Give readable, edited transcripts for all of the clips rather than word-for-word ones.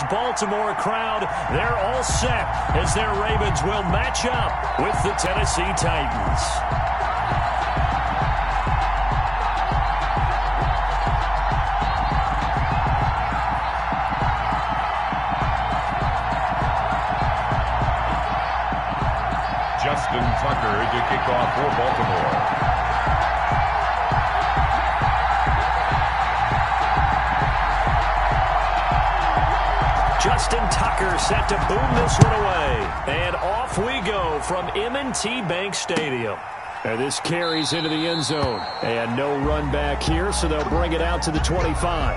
this Baltimore crowd, they're all set as their Ravens will match up with the Tennessee Titans. Justin Tucker to kick off for Baltimore. Justin Tucker set to boom this one away. And off we go from M&T Bank Stadium. And this carries into the end zone. And no run back here, so they'll bring it out to the 25.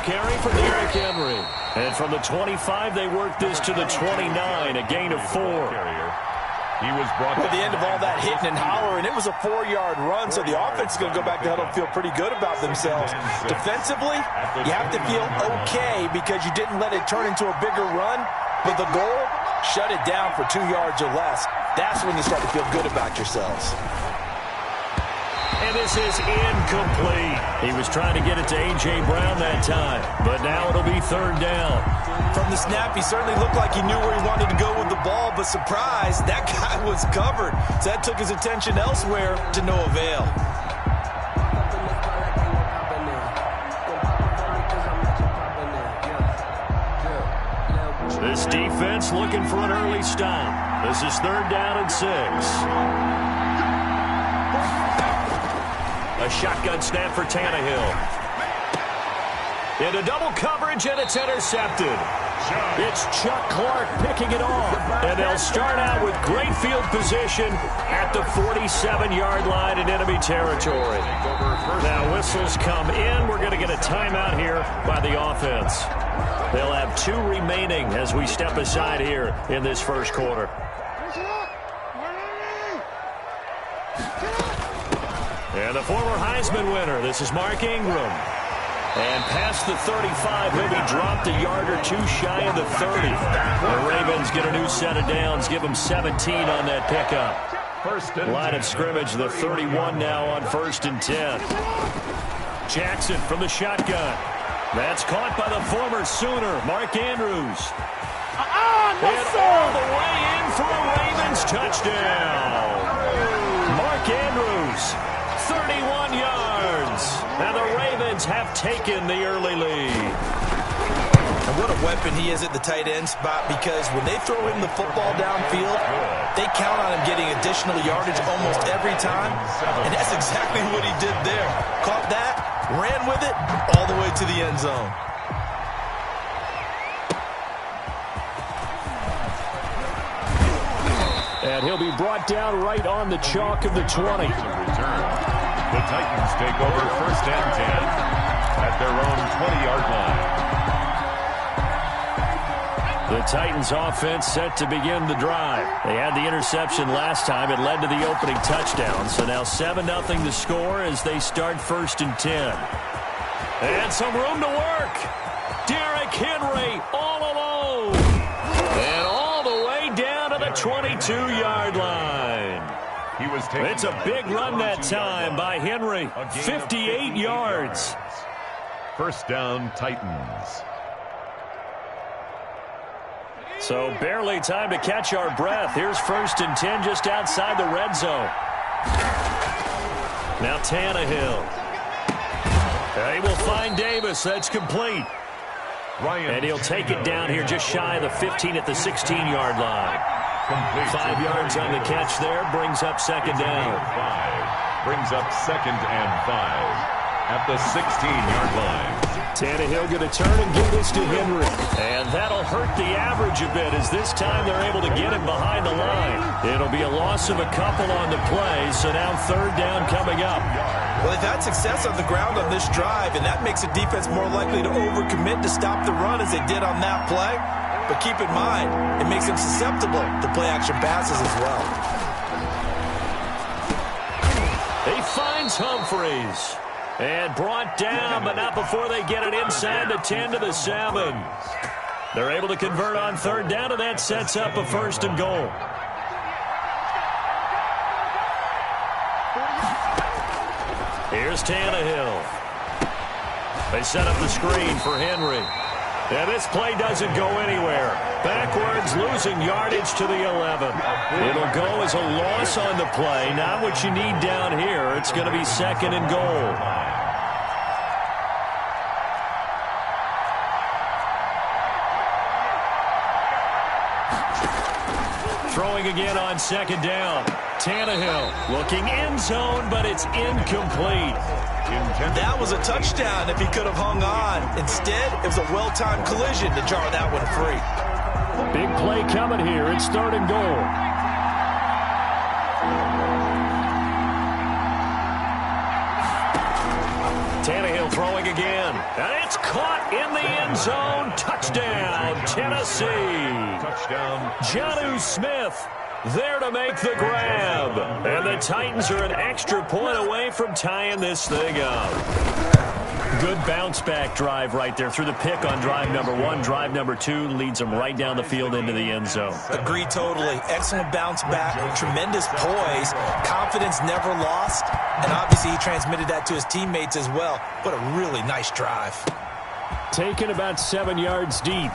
Carry from Derrick Henry. And from the 25, they work this to the 29, a gain of 4. He was brought to the end of all that hitting and hollering. It was a 4-yard run, so the offense is going to go back to huddle and feel pretty good about themselves. Defensively, you have to feel okay because you didn't let it turn into a bigger run. But the goal, shut it down for 2 yards or less. That's when you start to feel good about yourselves. And this is incomplete. He was trying to get it to A.J. Brown that time, but now it'll be 3rd down. From the snap, he certainly looked like he knew where he wanted to go with the ball, but surprise, that guy was covered. So that took his attention elsewhere to no avail. This defense looking for an early stop. This is 3rd down and 6. A shotgun snap for Tannehill. Into double coverage, and it's intercepted. It's Chuck Clark picking it off. And they'll start out with great field position at the 47-yard line in enemy territory. Now whistles come in. We're going to get a timeout here by the offense. They'll have 2 remaining as we step aside here in this first quarter. And the former Heisman winner, this is Mark Ingram. And past the 35, he'll be dropped a yard or 2 shy of the 30. The Ravens get a new set of downs, give them 17 on that pickup. Line of scrimmage, the 31 now on 1st and 10. Jackson from the shotgun. That's caught by the former Sooner, Mark Andrews. And all the way in for a Ravens touchdown. Mark Andrews. 31 yards. And the Ravens have taken the early lead. And what a weapon he is at the tight end spot, because when they throw him the football downfield, they count on him getting additional yardage almost every time. And that's exactly what he did there. Caught that, ran with it, all the way to the end zone. And he'll be brought down right on the chalk of the 20. The Titans take over 1st and 10 at their own 20-yard line. The Titans offense set to begin the drive. They had the interception last time. It led to the opening touchdown. So now 7-0 the score as they start 1st and 10. And some room to work. Derrick Henry all alone. And all the way down to the 22-yard line. It's a big run that time by Henry. 58 yards. 1st down, Titans. So barely time to catch our breath. Here's 1st and 10 just outside the red zone. Now Tannehill. He will find Davis. That's complete. And he'll take it down here just shy of the 15 at the 16-yard line. 5 yards on the catch there. Brings up 2nd down. Brings up 2nd and 5 at the 16-yard line. Tannehill going to turn and give this to Henry. And that'll hurt the average a bit as this time they're able to get him behind the line. It'll be a loss of a couple on the play, so now 3rd down coming up. Well, they've had success on the ground on this drive, and that makes a defense more likely to overcommit to stop the run as they did on that play. But keep in mind, it makes them susceptible to play-action passes as well. He finds Humphreys. And brought down, but not before they get it inside the 10 to the 7. They're able to convert on third down, and that sets up a 1st and goal. Here's Tannehill. They set up the screen for Henry. And this play doesn't go anywhere. Backwards, losing yardage to the 11. It'll go as a loss on the play. Not what you need down here. It's going to be 2nd and goal. Throwing again on 2nd down. Tannehill looking end zone, but it's incomplete. That was a touchdown if he could have hung on. Instead, it was a well-timed collision to jar that one free. Big play coming here. It's 3rd and goal. Tannehill throwing again. And it's caught in the end zone. Touchdown, Tennessee. Touchdown. Jonnu Smith there to make the grab. And the Titans are an extra point away from tying this thing up. Good bounce-back drive right there. Through the pick on drive number 1. Drive number 2 leads them right down the field into the end zone. Agree totally. Excellent bounce-back. Tremendous poise. Confidence never lost. And obviously he transmitted that to his teammates as well. What a really nice drive. Taken about 7 yards deep.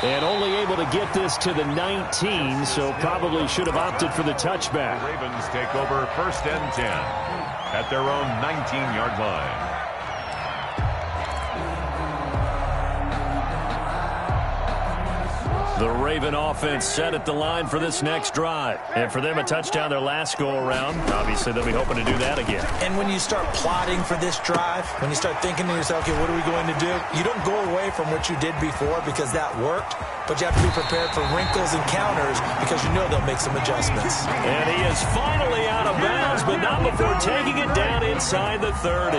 And only able to get this to the 19, so probably should have opted for the touchback. The Ravens take over 1st and 10 at their own 19-yard line. The Raven offense set at the line for this next drive. And for them, a touchdown their last go-around. Obviously, they'll be hoping to do that again. And when you start plotting for this drive, when you start thinking to yourself, okay, what are we going to do? You don't go away from what you did before because that worked, but you have to be prepared for wrinkles and counters because you know they'll make some adjustments. And he is finally out of bounds, but not before taking it down inside the 30.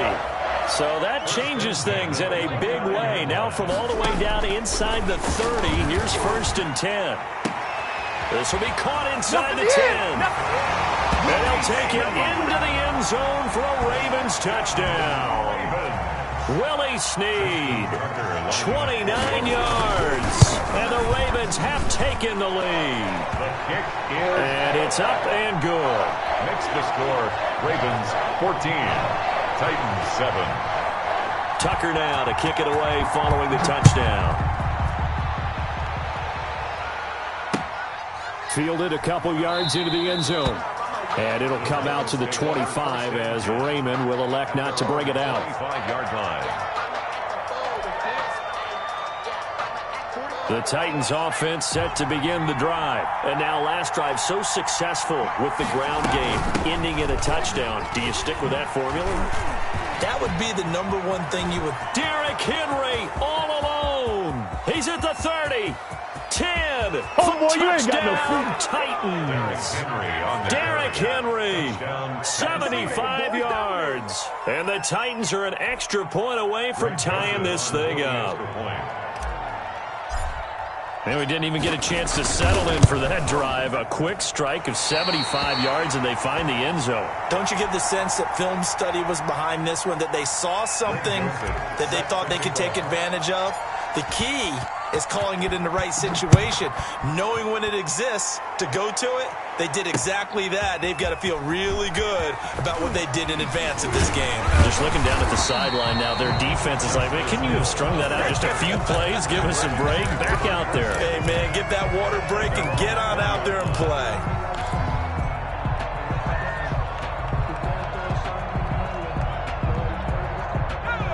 So that changes things in a big way. Now from all the way down inside the 30, here's 1st and 10. This will be caught inside the 10. And he'll take it into the end zone for a Ravens touchdown. Willie Snead, 29 yards. And the Ravens have taken the lead. And it's up and good. Makes the score, Ravens 14. Titans 7. Tucker now to kick it away following the touchdown. Fielded a couple yards into the end zone. And it'll come out to the 25 as Raymond will elect not to bring it out. 25-yard line. The Titans offense set to begin the drive. And now last drive so successful with the ground game, ending in a touchdown. Do you stick with that formula? That would be the number one thing you would... Derrick Henry all alone. He's at the 30. 10. Oh, boy, you ain't got no Titans. Derrick Henry. 75 yards. And the Titans are an extra point away from tying this thing up. And we didn't even get a chance to settle in for that drive. A quick strike of 75 yards, and they find the end zone. Don't you get the sense that film study was behind this one, that they saw something that they thought they could take advantage of? The key is calling it in the right situation, knowing when it exists to go to it. They did exactly that. They've got to feel really good about what they did in advance of this game. Just looking down at the sideline now, their defense is like, man, can you have strung that out just a few plays? Give us a break. Back out there. Hey, man, get that water break and get on out there and play.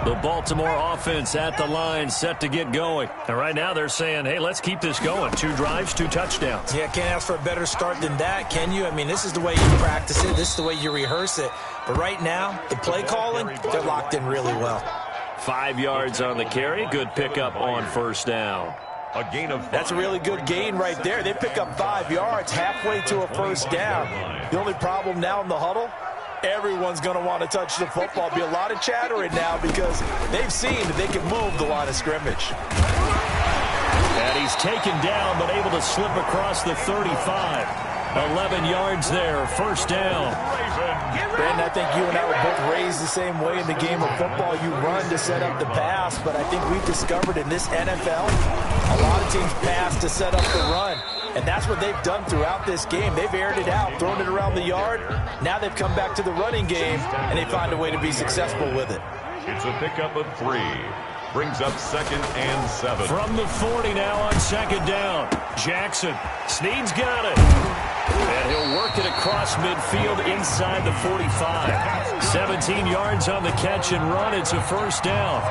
The Baltimore offense at the line, set to get going. And right now they're saying, hey, let's keep this going. 2 drives, 2 touchdowns. Yeah, can't ask for a better start than that, can you? I mean, this is the way you practice it. This is the way you rehearse it. But right now, the play calling, they're locked in really well. 5 yards on the carry. Good pickup on 1st down. A gain of 5. That's a really good gain right there. They pick up 5 yards halfway to a 1st down. The only problem now in the huddle, everyone's going to want to touch the football. Be a lot of chattering now because they've seen that they can move the line of scrimmage. And he's taken down, but able to slip across the 35. 11 yards there, first down. Brandon, I think you and I were both raised the same way in the game of football. You run to set up the pass, but I think we've discovered in this NFL, a lot of teams pass to set up the run. And that's what they've done throughout this game. They've aired it out, thrown it around the yard. Now they've come back to the running game, and they find a way to be successful with it. It's a pickup of 3. Brings up 2nd and 7. From the 40 now on 2nd down. Jackson. Snead's got it. And he'll work it across midfield inside the 45. 17 yards on the catch and run. It's a first down.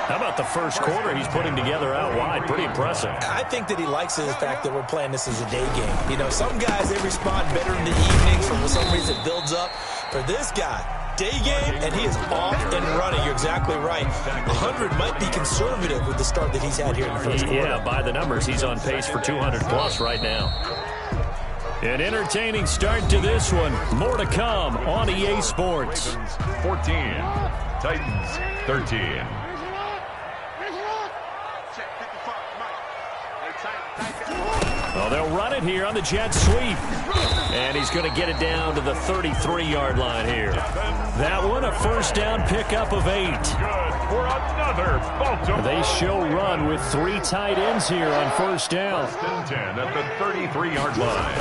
How about the first quarter he's putting together out wide? Pretty impressive. I think that he likes the fact that we're playing this as a day game. You know, some guys, they respond better in the evenings, or for some reason it builds up. For this guy, day game, and he is off and running. You're exactly right. 100 might be conservative with the start that he's had here in the first quarter. Yeah, by the numbers, he's on pace for 200-plus right now. An entertaining start to this one. More to come on EA Sports. 14, Titans 13. Well, they'll run it here on the jet sweep. And he's going to get it down to the 33-yard line here. That one, a first down pickup of 8. Good for another Baltimore. They show run with 3 tight ends here on first down. 1st and 10 at the 33-yard line.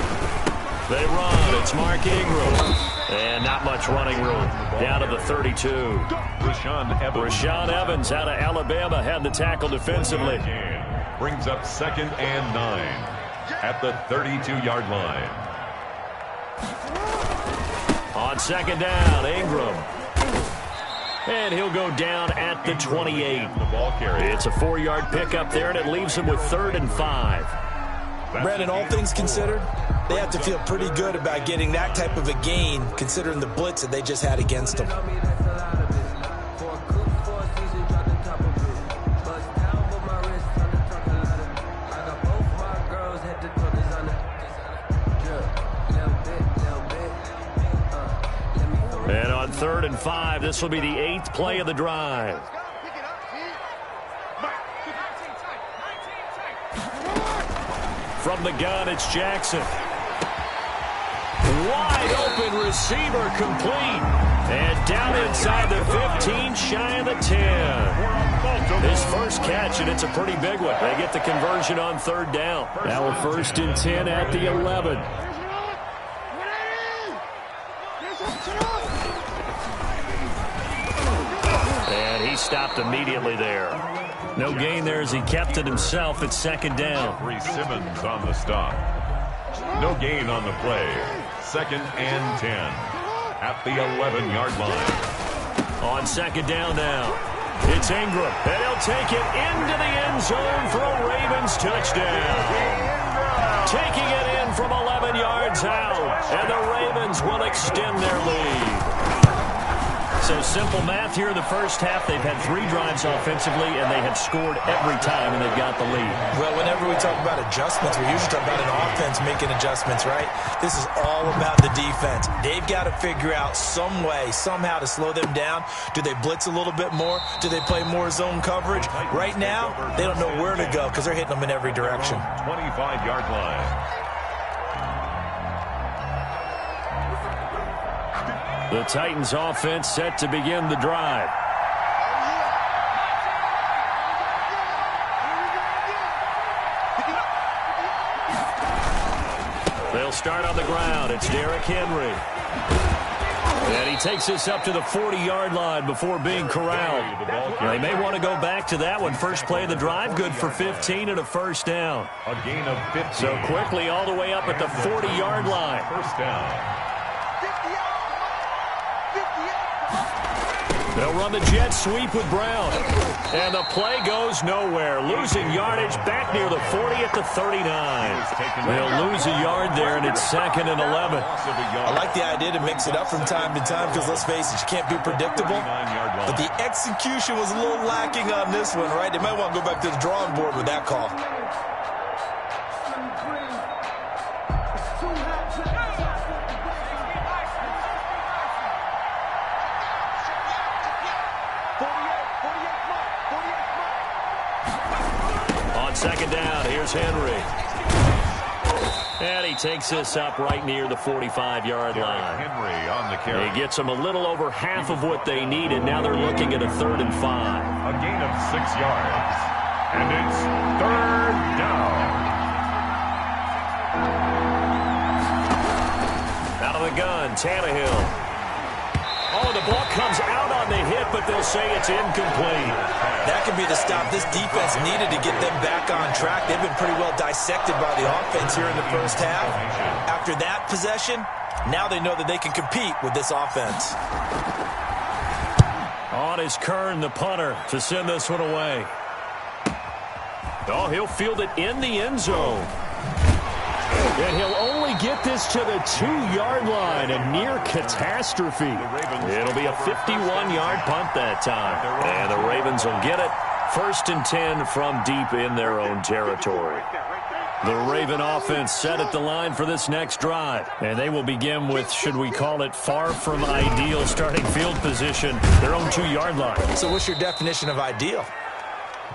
They run. It's Mark Ingram. And not much running room. Down to the 32. Rashaan Evans out of Alabama had the tackle defensively. Brings up 2nd and 9 at the 32-yard line. On 2nd down, Ingram. And he'll go down at the 28. It's a 4-yard pickup there, and it leaves him with 3rd and 5. Brandon, all things considered, they have to feel pretty good about getting that type of a gain, considering the blitz that they just had against them. And on 3rd and 5, this will be the 8th play of the drive. From the gun, it's Jackson. Wide open receiver complete. And down inside the 15, shy of the 10. His first catch, and it's a pretty big one. They get the conversion on 3rd down. Now a 1st and 10 at the 11. And he stopped immediately there. No gain there as he kept it himself at 2nd down. Simmons on the stop. No gain on the play. 2nd and 10 at the 11-yard line. On 2nd down now, it's Ingram. And he'll take it into the end zone for a Ravens touchdown. Taking it in from 11 yards out. And the Ravens will extend their lead. So simple math here in the first half. They've had 3 drives offensively, and they have scored every time, and they've got the lead. Well, whenever we talk about adjustments, we usually talk about an offense making adjustments, right? This is all about the defense. They've got to figure out some way, somehow to slow them down. Do they blitz a little bit more? Do they play more zone coverage? Right now, they don't know where to go because they're hitting them in every direction. 25-yard line. The Titans offense set to begin the drive. They'll start on the ground. It's Derrick Henry. And he takes this up to the 40-yard line before being corralled. They may want to go back to that one. First play of the drive, good for 15 and a first down. A gain of 15. So quickly all the way up at the 40-yard line. First down. They'll run the jet sweep with Brown. And the play goes nowhere. Losing yardage back near the 40 at the 39. They'll lose a yard there, and it's 2nd and 11. I like the idea to mix it up from time to time because, let's face it, you can't be predictable. But the execution was a little lacking on this one, right? They might want to go back to the drawing board with that call. on second down. Here's Henry. And he takes this up right near the 45-yard line. Henry on the carry. He gets them a little over half of what they needed. Now they're looking at a 3rd and 5. A gain of 6 yards. And it's 3rd down. Out of the gun, Tannehill. Oh, the ball comes out on the hit, but they'll say it's incomplete. That could be the stop this defense needed to get them back on track. They've been pretty well dissected by the offense here in the first half. After that possession, now they know that they can compete with this offense. On is Kern, the punter, to send this one away. Oh, he'll field it in the end zone. And he'll only get this to the 2-yard line, a near catastrophe. It'll be a 51-yard punt that time. And the Ravens will get it. 1st and 10 from deep in their own territory. The Raven offense set at the line for this next drive. And they will begin with, should we call it, far from ideal starting field position, their own 2-yard line. So what's your definition of ideal?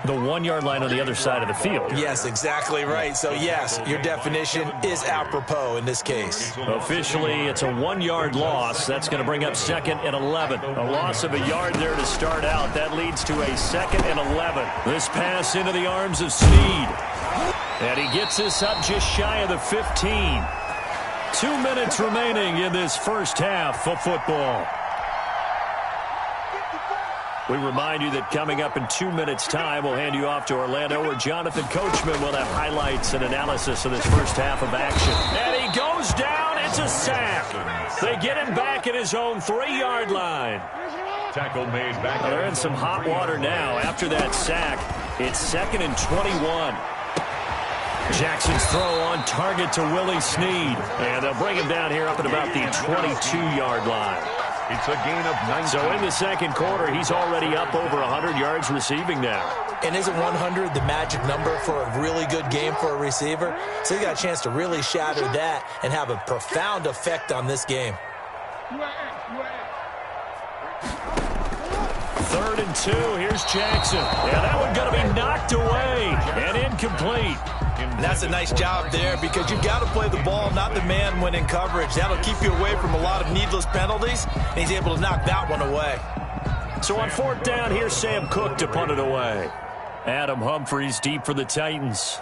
The 1-yard line on the other side of the field. Yes, exactly right. So, yes, your definition is apropos in this case. Officially, it's a 1-yard loss. That's going to bring up 2nd and 11. A loss of a yard there to start out. That leads to a 2nd and 11. This pass into the arms of Snead. And he gets this up just shy of the 15. 2 minutes remaining in this first half of football. We remind you that coming up in 2 minutes' time, we'll hand you off to Orlando, where Jonathan Coachman will have highlights and analysis of this first half of action. And he goes down. It's a sack. They get him back at his own 3-yard line. Tackle made back. They're in some hot water now. After that sack, it's 2nd and 21. Jackson's throw on target to Willie Snead. And they'll bring him down here up at about the 22-yard line. It's a gain of 9. So in the second quarter, he's already up over 100 yards receiving now. And isn't 100 the magic number for a really good game for a receiver? So he got a chance to really shatter that and have a profound effect on this game. 3rd and 2. Here's Jackson. Yeah, that one going to be knocked away and incomplete. And that's a nice job there because you've got to play the ball, not the man when in coverage. That'll keep you away from a lot of needless penalties, and he's able to knock that one away. So on 4th down, here's Sam Cook to punt it away. Adam Humphries deep for the Titans.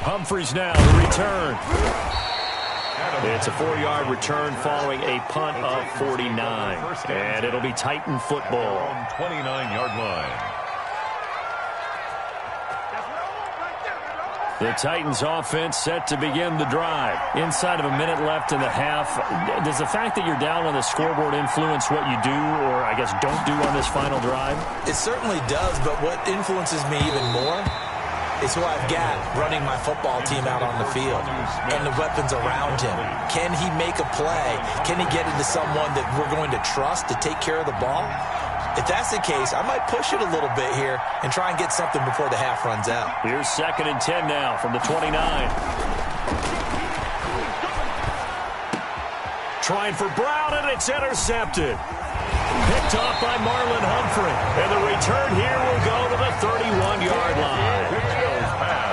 Humphries now to return. It's a 4-yard return following a punt of 49. And it'll be Titan football. 29-yard line. The Titans offense set to begin the drive. Inside of a minute left in the half. Does the fact that you're down on the scoreboard influence what you do, or I guess don't do on this final drive? It certainly does, but what influences me even more is who I've got running my football team out on the field and the weapons around him. Can he make a play? Can he get into someone that we're going to trust to take care of the ball? If that's the case, I might push it a little bit here and try and get something before the half runs out. Here's 2nd and 10 now from the 29. Trying for Brown, and it's intercepted. Picked off by Marlon Humphrey. And the return here will go to the 31-yard line.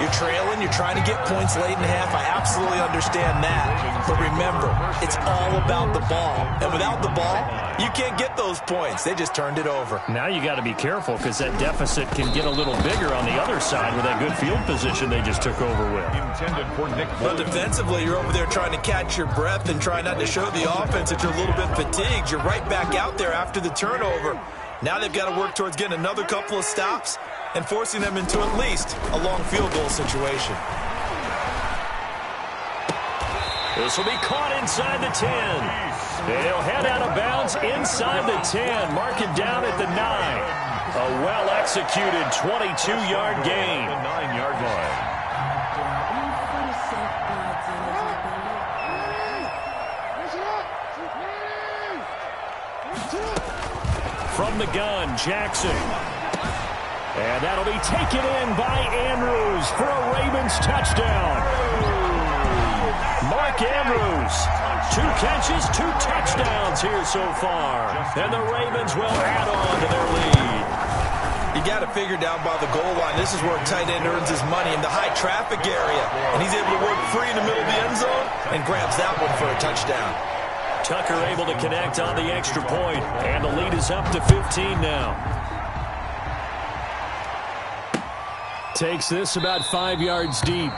You're trailing, you're trying to get points late in the half. I absolutely understand that. But remember, it's all about the ball. And without the ball, you can't get those points. They just turned it over. Now you got to be careful because that deficit can get a little bigger on the other side with that good field position they just took over with. Intended for Nick. But defensively, you're over there trying to catch your breath and try not to show the offense that you're a little bit fatigued. You're right back out there after the turnover. Now they've got to work towards getting another couple of stops and forcing them into at least a long field goal situation. This will be caught inside the 10. They'll head out of bounds inside the 10. Mark it down at the 9. A well-executed 22-yard gain. The 9-yard line. From the gun, Jackson. And that'll be taken in by Andrews for a Ravens touchdown. Mark Andrews, 2 catches, 2 touchdowns here so far. And the Ravens will add on to their lead. You got to figure down by the goal line. This is where a tight end earns his money in the high traffic area. And he's able to work free in the middle of the end zone and grabs that one for a touchdown. Tucker able to connect on the extra point, and the lead is up to 15 now. Takes this about 5 yards deep.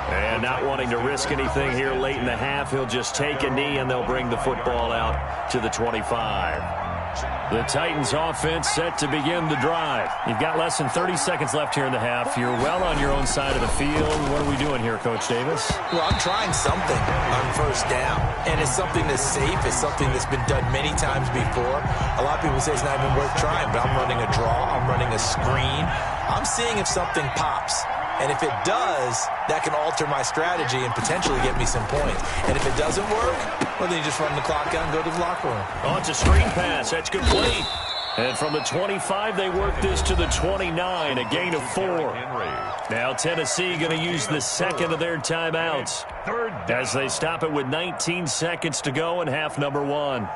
And not wanting to risk anything here late in the half, he'll just take a knee, and they'll bring the football out to the 25. The Titans offense set to begin the drive. You've got less than 30 seconds left here in the half. You're well on your own side of the field. What are we doing here, Coach Davis? Well, I'm trying something on first down. And it's something that's safe. It's something that's been done many times before. A lot of people say it's not even worth trying, but I'm running a draw. I'm running a screen. I'm seeing if something pops. And if it does, that can alter my strategy and potentially get me some points. And if it doesn't work, well, then you just run the clock out and go to the locker room. Oh, it's a screen pass. That's complete. And from the 25, they work this to the 29, a gain of 4. Now Tennessee going to use the second of their timeouts as they stop it with 19 seconds to go in half number 1.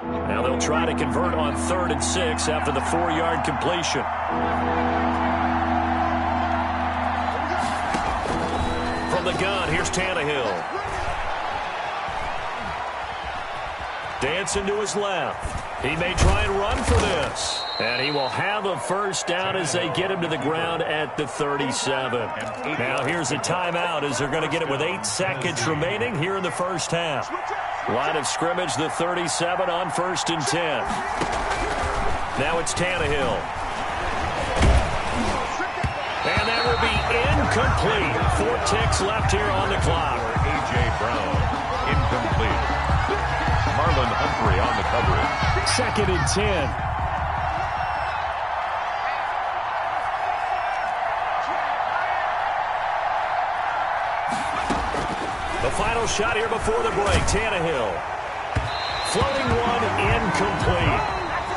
Now they'll try to convert on 3rd and 6 after the 4-yard completion. From the gun, here's Tannehill. Dancing to his left. He may try and run for this. And he will have a first down as they get him to the ground at the 37. Now here's a timeout as they're going to get it with 8 seconds remaining here in the first half. Line of scrimmage, the 37 on 1st and 10. Now it's Tannehill. And that will be incomplete. 4 ticks left here on the clock. A.J. Brown, incomplete. Marlon Humphrey on the coverage. 2nd and 10. The final shot here before the break. Tannehill. Floating one, incomplete.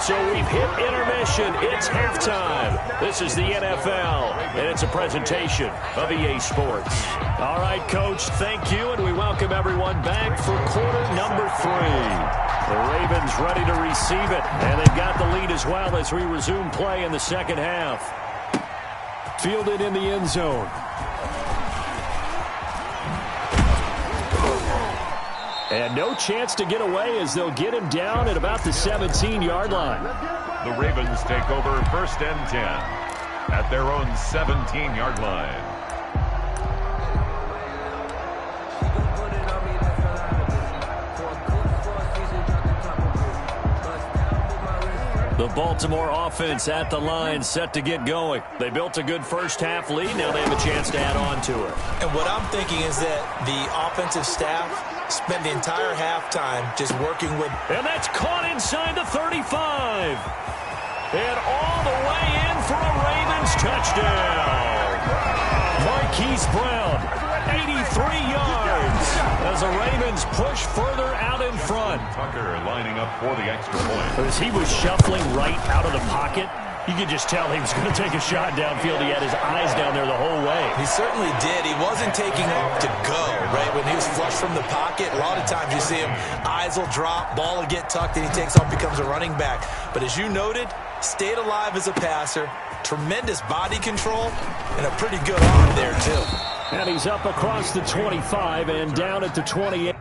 So we've hit intermission. It's halftime. This is the NFL, and it's a presentation of EA Sports. All right, Coach, thank you, and we welcome everyone back for quarter number 3. The Ravens ready to receive it, and they've got the lead as well as we resume play in the second half. Fielded in the end zone. And no chance to get away as they'll get him down at about the 17-yard line. The Ravens take over 1st and 10 at their own 17-yard line. The Baltimore offense at the line, set to get going. They built a good first half lead. Now they have a chance to add on to it. And what I'm thinking is that the offensive staff spent the entire halftime just working with. And that's caught inside the 35. And all the way in for a Ravens touchdown. Marquise Brown, 83 yards as the Ravens push further out in front. Tucker lining up for the extra point. As he was shuffling right out of the pocket, you could just tell he was going to take a shot downfield. He had his eyes down there the whole way. He certainly did. He wasn't taking off to go, right? When he was flush from the pocket, a lot of times you see him, eyes will drop, ball will get tucked, and he takes off, becomes a running back. But as you noted, stayed alive as a passer, tremendous body control, and a pretty good arm there, too. And he's up across the 25 and down at the 28.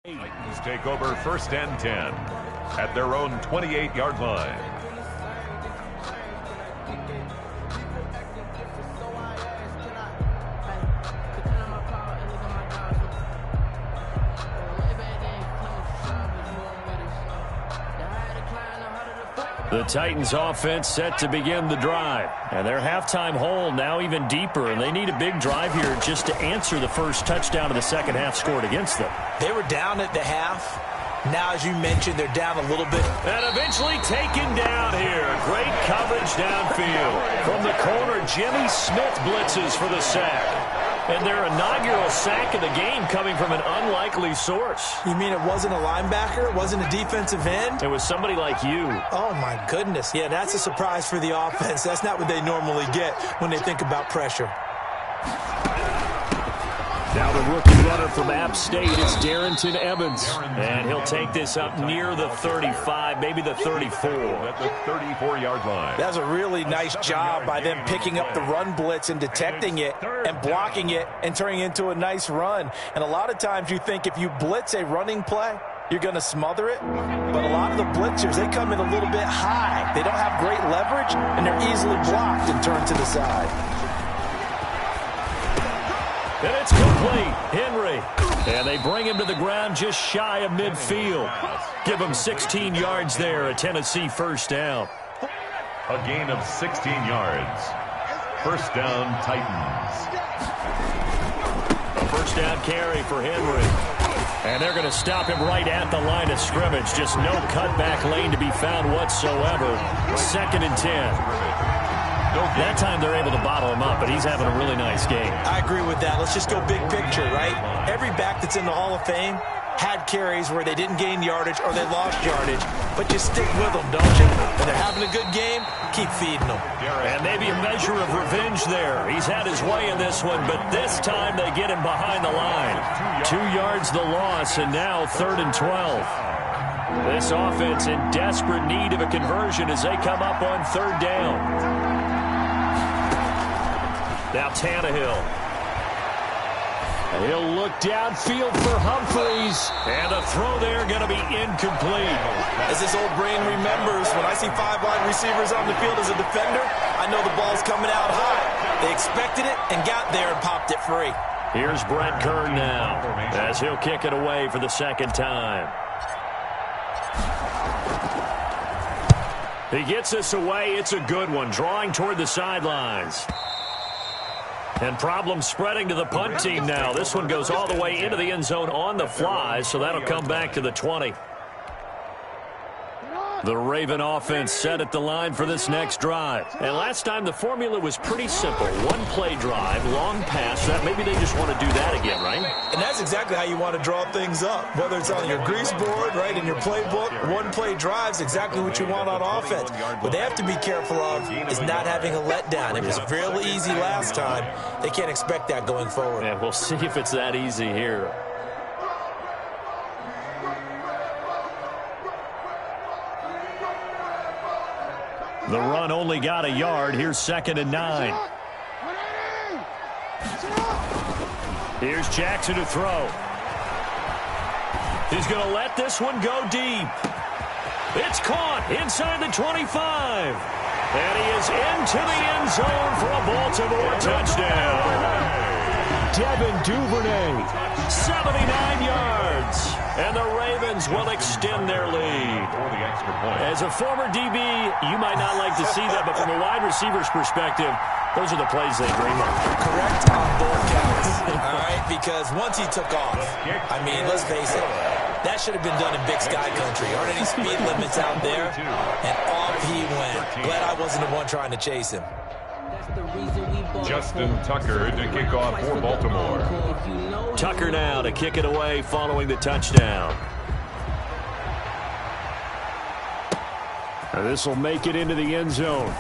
Titans take over 1st and 10 at their own 28-yard line. The Titans offense set to begin the drive. And their halftime hole now even deeper, and they need a big drive here just to answer the first touchdown of the second half scored against them. They were down at the half. Now, as you mentioned, they're down a little bit. And eventually taken down here. Great coverage downfield. From the corner, Jimmy Smith blitzes for the sack. And their inaugural sack of the game coming from an unlikely source. You mean it wasn't a linebacker? It wasn't a defensive end? It was somebody like you. Oh, my goodness. Yeah, that's a surprise for the offense. That's not what they normally get when they think about pressure. Now the rookie runner from App State is Darrington Evans. And he'll take this up near the 35, maybe the 34. At the 34-yard line. That's a really nice job by them picking up the run blitz and detecting it and blocking it and turning it into a nice run. And a lot of times you think if you blitz a running play, you're going to smother it. But a lot of the blitzers, they come in a little bit high. They don't have great leverage, and they're easily blocked and turned to the side. And it's complete. Henry. And they bring him to the ground just shy of midfield. Give him 16 yards there, a Tennessee first down. A gain of 16 yards. First down, Titans. A first down carry for Henry. And they're going to stop him right at the line of scrimmage. Just no cutback lane to be found whatsoever. 2nd and 10. That time they're able to bottle him up, but he's having a really nice game. I agree with that. Let's just go big picture, right? Every back that's in the Hall of Fame had carries where they didn't gain yardage or they lost yardage, but you stick with them, don't you? When they're having a good game, keep feeding them. And maybe a measure of revenge there. He's had his way in this one, but this time they get him behind the line. 2 yards the loss, and now 3rd and 12. This offense in desperate need of a conversion as they come up on 3rd down. Now Tannehill. And he'll look downfield for Humphreys. And the throw there going to be incomplete. As this old brain remembers, when I see 5 wide receivers on the field as a defender, I know the ball's coming out high. They expected it and got there and popped it free. Here's Brett Kern now as he'll kick it away for the 2nd time. He gets this away. It's a good one, drawing toward the sidelines. And problems spreading to the punt team now. This one goes all the way into the end zone on the fly, so that'll come back to the 20. The Raven offense set at the line for this next drive. And last time the formula was pretty simple. 1-play drive, long pass. That maybe they just want to do that again, right? And that's exactly how you want to draw things up. Whether it's on your grease board, right, in your playbook, 1-play drive's exactly what you want on offense. What they have to be careful of is not having a letdown. It was real easy last time. They can't expect that going forward. And we'll see if it's that easy here. The run only got a yard. Here's 2nd and 9. Here's Jackson to throw. He's going to let this one go deep. It's caught inside the 25. And he is into the end zone for a Baltimore touchdown. Devin Duvernay, 79 yards. And the Ravens will extend their lead. As a former DB, you might not like to see that, but from a wide receiver's perspective, those are the plays they dream of. Correct on both counts. All right, because once he took off, I mean, let's face it, that should have been done in Big Sky Country. Aren't any speed limits out there? And off he went. Glad I wasn't the one trying to chase him. Justin Tucker to kick off for Baltimore. Tucker now to kick it away following the touchdown. This will make it into the end zone.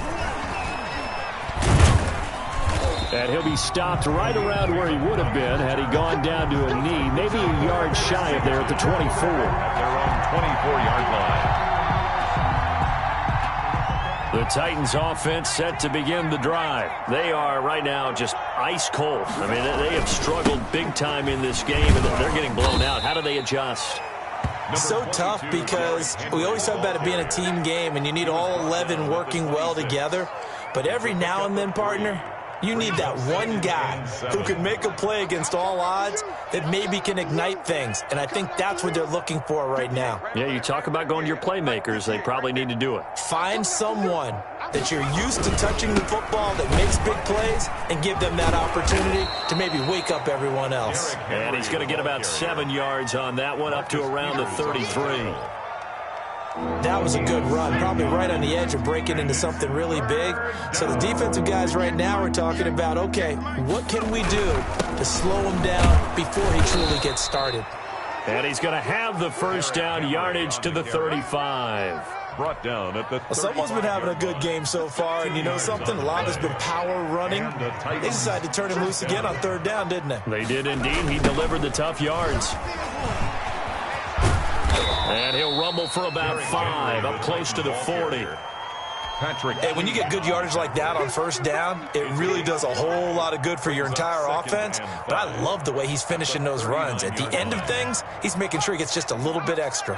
And he'll be stopped right around where he would have been had he gone down to a knee, maybe a yard shy of there at the 24. At their own 24-yard line. The Titans offense set to begin the drive. They are right now just ice cold. I mean, they have struggled big time in this game, and they're getting blown out. How do they adjust? So tough because we always talk about it being a team game, and you need all 11 working well together. But every now and then, partner, You need that one guy who can make a play against all odds that maybe can ignite things, and I think that's what they're looking for right now. Yeah, you talk about going to your playmakers. They probably need to do it. Find someone that you're used to touching the football that makes big plays and give them that opportunity to maybe wake up everyone else. And he's going to get about 7 yards on that one, up to around the 33. That was a good run, probably right on the edge of breaking into something really big. So the defensive guys right now are talking about, okay, what can we do to slow him down before he truly gets started? And he's going to have the first down, yardage to the 35. Brought down at the 35. Well, someone's been having a good game so far, and you know something? A lot has been power running. They decided to turn him loose again on third down, didn't they? They did indeed. He delivered the tough yards. And he'll rumble for about 5, up close to the 40. Hey, when you get good yardage like that on first down, it really does a whole lot of good for your entire offense. But I love the way he's finishing those runs. At the end of things, he's making sure he gets just a little bit extra.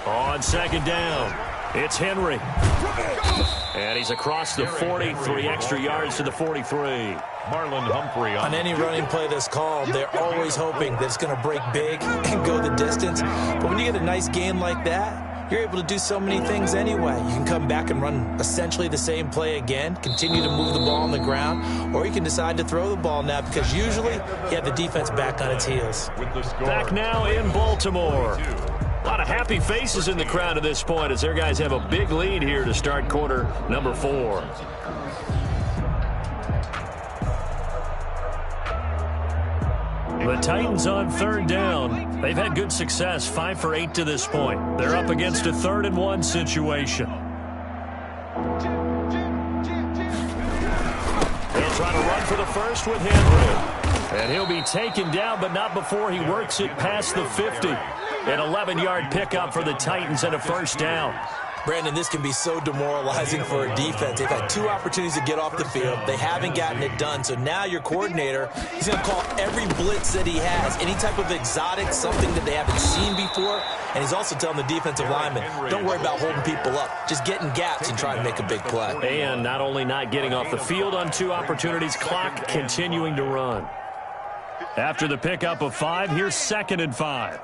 On second down, it's Henry. And he's across the 40, 3 extra yards to the 43. Marlon Humphrey on any running play that's called, they're always hoping that it's going to break big and go the distance. But when you get a nice gain like that, you're able to do so many things anyway. You can come back and run essentially the same play again, continue to move the ball on the ground, or you can decide to throw the ball now because usually you have the defense back on its heels. Back now in Baltimore. A lot of happy faces in the crowd at this point as their guys have a big lead here to start quarter number 4. The Titans on third down. They've had good success, 5 for 8 to this point. They're up against a 3rd and 1 situation. They'll try to run for the first with Henry. And he'll be taken down, but not before he works it past the 50. An 11-yard pickup for the Titans and a first down. Brandon, this can be so demoralizing for a defense. They've had 2 opportunities to get off the field. They haven't gotten it done. So now your coordinator, he's going to call every blitz that he has, any type of exotic, something that they haven't seen before. And he's also telling the defensive lineman, don't worry about holding people up. Just get in gaps and try and make a big play. And not only not getting off the field on 2 opportunities, clock continuing to run. After the pickup of 5, here's 2nd and 5.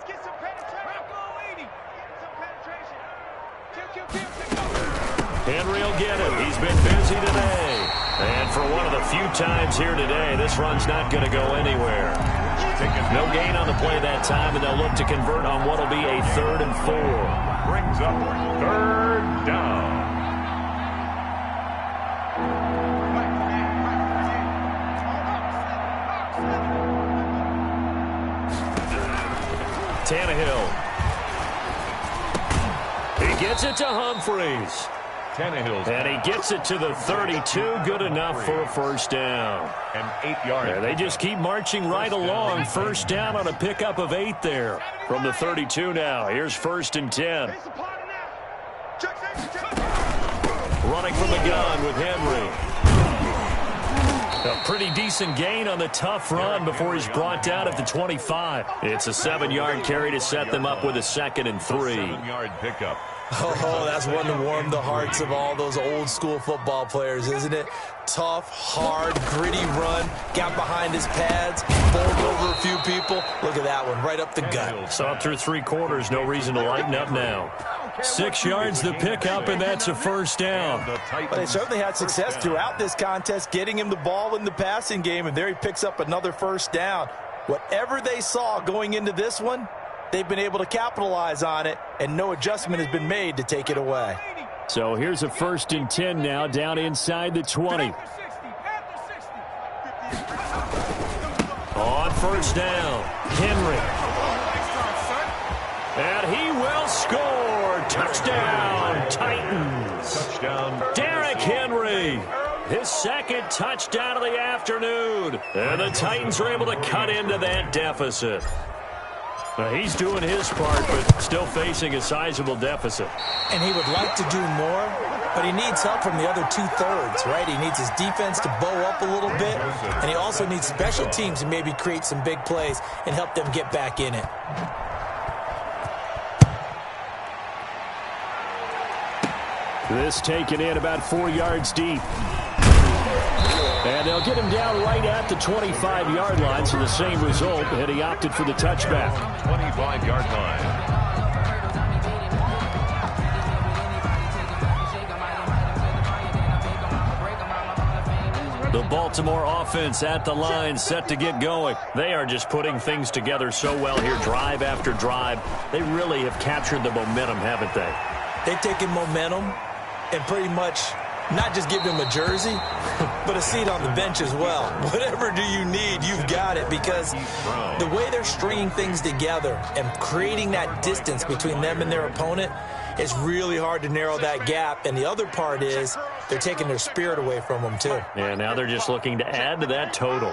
Henry will get it. He's been busy today. And for one of the few times here today, this run's not going to go anywhere. No gain on the play that time, and they'll look to convert on what will be a 3rd and 4. Brings up 3rd down. Tannehill. He gets it to Humphreys. And he gets it to the 32. Good enough for a first down. An 8-yard. Yeah, they just keep marching right along. First down on a pickup of 8 there. From the 32 now. Here's 1st and 10. Running from the gun with Henry. A pretty decent gain on the tough run before he's brought down at the 25. It's a 7-yard carry to set them up with a 2nd and 3. 7-yard pickup. Oh, that's one to warm the hearts of all those old-school football players, isn't it? Tough, hard, gritty run, got behind his pads, bowled over a few people. Look at that one, right up the gut. So up through 3 quarters, no reason to lighten up now. 6 yards the pickup, and that's a first down. But they certainly had success throughout this contest, getting him the ball in the passing game, and there he picks up another first down. Whatever they saw going into this one, they've been able to capitalize on it, and no adjustment has been made to take it away. So here's a 1st and 10 now, down inside the 20. On first down, Henry. And he will score. Touchdown, Titans. Touchdown. Derrick Henry. His 2nd touchdown of the afternoon. And the Titans are able to cut into that deficit. Now, he's doing his part, but still facing a sizable deficit. And he would like to do more, but he needs help from the other 2/3, right? He needs his defense to bow up a little bit, and he also needs special teams to maybe create some big plays and help them get back in it. This taken in about 4 yards deep. And they'll get him down right at the 25-yard line, so the same result, and he opted for the touchback. 25-yard line. The Baltimore offense at the line, set to get going. They are just putting things together so well here, drive after drive. They really have captured the momentum, haven't they? They've taken momentum and pretty much not just give him a jersey, but a seat on the bench as well. Whatever do you need, you've got it, because the way they're stringing things together and creating that distance between them and their opponent, it's really hard to narrow that gap. And the other part is they're taking their spirit away from them, too. Yeah, now they're just looking to add to that total.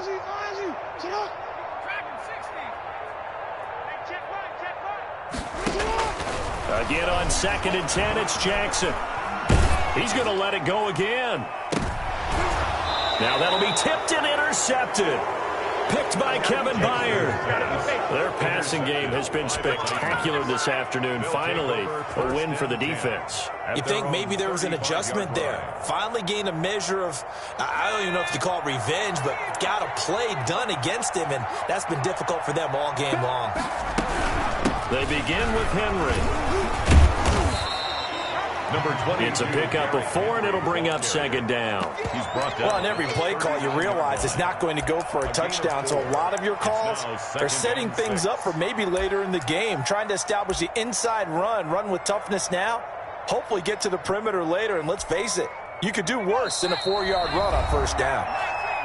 Again on 2nd and 10, it's Jackson. He's going to let it go again. Now that'll be tipped and intercepted. Picked by Kevin Byard. Their passing game has been spectacular this afternoon. Finally, a win for the defense. You think maybe there was an adjustment there. Finally gained a measure of, I don't even know if you call it revenge, but got a play done against him, and that's been difficult for them all game long. They begin with Henry. Number 20. It's a pickup of 4, and it'll bring up 2nd down. He's brought down. Well, on every play call, you realize it's not going to go for a touchdown, so a lot of your calls are setting things up for maybe later in the game, trying to establish the inside run with toughness now, hopefully get to the perimeter later, and let's face it, you could do worse than a 4-yard run on 1st down.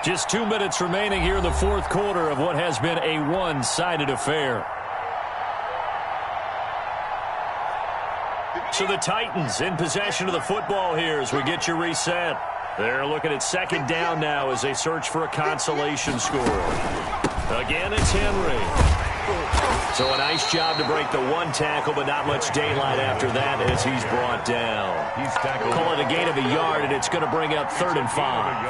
Just 2 minutes remaining here in the 4th quarter of what has been a one-sided affair. So the Titans in possession of the football here as we get you reset. They're looking at 2nd down now as they search for a consolation score. Again, it's Henry. So a nice job to break the 1 tackle, but not much daylight after that as he's brought down. He's tackled. Call it a gain of a yard, and it's going to bring up 3rd and 5.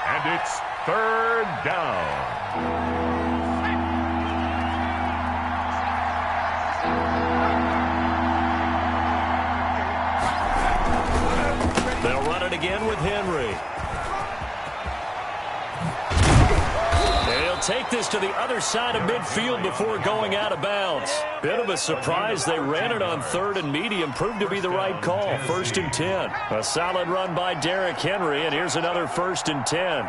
And it's 3rd down. They'll run it again with Henry. They'll take this to the other side of midfield before going out of bounds. Bit of a surprise. They ran it on 3rd and medium. Proved to be the right call. 1st and 10. A solid run by Derrick Henry, and here's another 1st and 10.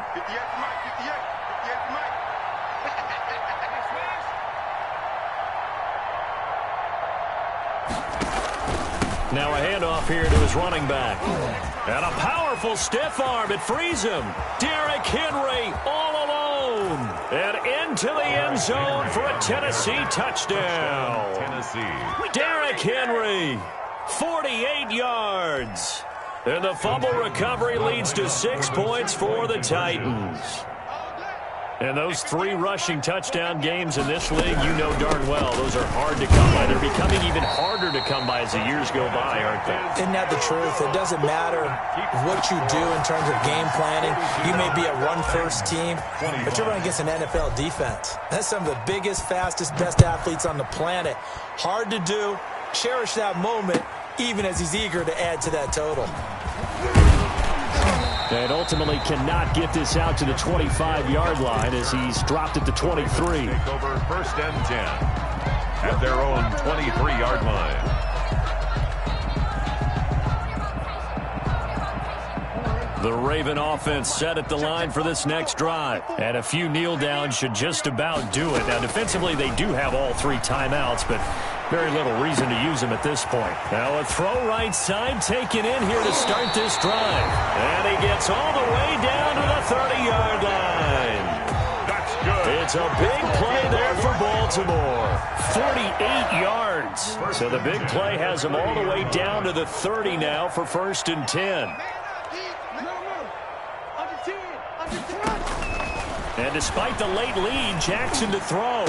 Now a handoff here to his running back. And a powerful stiff arm. It frees him. Derrick Henry all alone. And into the end zone for a Tennessee touchdown. Derrick Henry, 48 yards. And the fumble recovery leads to 6 points for the Titans. And those 3 rushing touchdown games in this league, you know darn well, those are hard to come by. They're becoming even harder to come by as the years go by, aren't they? Isn't that the truth? It doesn't matter what you do in terms of game planning. You may be a run-first team, but you're running against an NFL defense. That's some of the biggest, fastest, best athletes on the planet. Hard to do. Cherish that moment, even as he's eager to add to that total. And ultimately cannot get this out to the 25-yard line as he's dropped at the 23. Take over 1st and 10 at their own 23-yard line. The Raven offense set at the line for this next drive. And a few kneel downs should just about do it. Now, defensively, they do have all 3 timeouts, but very little reason to use them at this point. Now a throw right side taken in here to start this drive. And he gets all the way down to the 30-yard line. That's good. It's a big play there for Baltimore. 48 yards. So the big play has him all the way down to the 30 now for 1st and 10. And despite the late lead, Jackson to throw.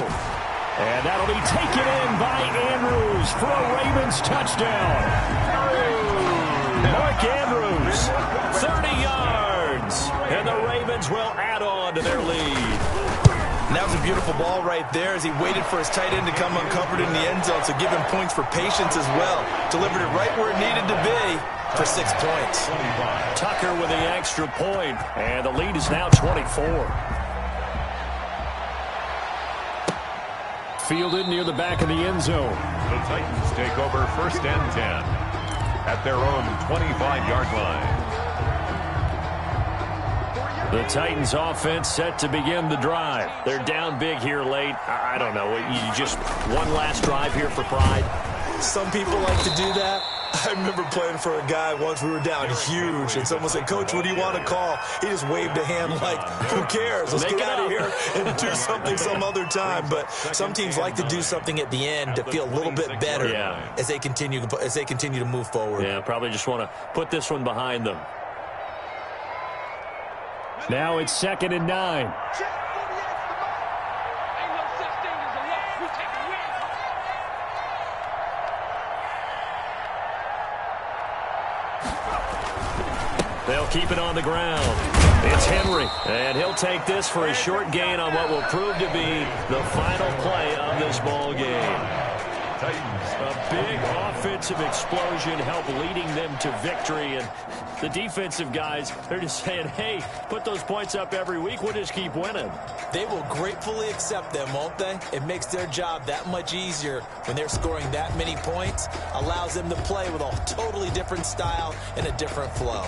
And that'll be taken in by Andrews for a Ravens touchdown. Mark Andrews, 30 yards. And the Ravens will add on to their lead. And that was a beautiful ball right there as he waited for his tight end to come uncovered in the end zone, so give him points for patience as well. Delivered it right where it needed to be for 6 points. Tucker with the extra point, and the lead is now 24. Fielded near the back of the end zone. The Titans take over 1st and 10 at their own 25-yard line. The Titans offense set to begin the drive. They're down big here late. I don't know. You just one last drive here for pride? Some people like to do that. I remember playing for a guy once. We were down huge, and someone said, "Coach, what do you want to call?" He just waved a hand like, who cares? Let's get out of here and do something some other time. But some teams like to do something at the end to feel a little bit better as they continue to move forward. Yeah, probably just want to put this one behind them. Now it's 2nd and 9. They'll keep it on the ground. It's Henry, and he'll take this for a short gain on what will prove to be the final play of this ball game. Titans. A big offensive explosion helped leading them to victory, and the defensive guys, they're just saying, hey, put those points up every week, we'll just keep winning. They will gratefully accept them, won't they? It makes their job that much easier when they're scoring that many points, allows them to play with a totally different style and a different flow.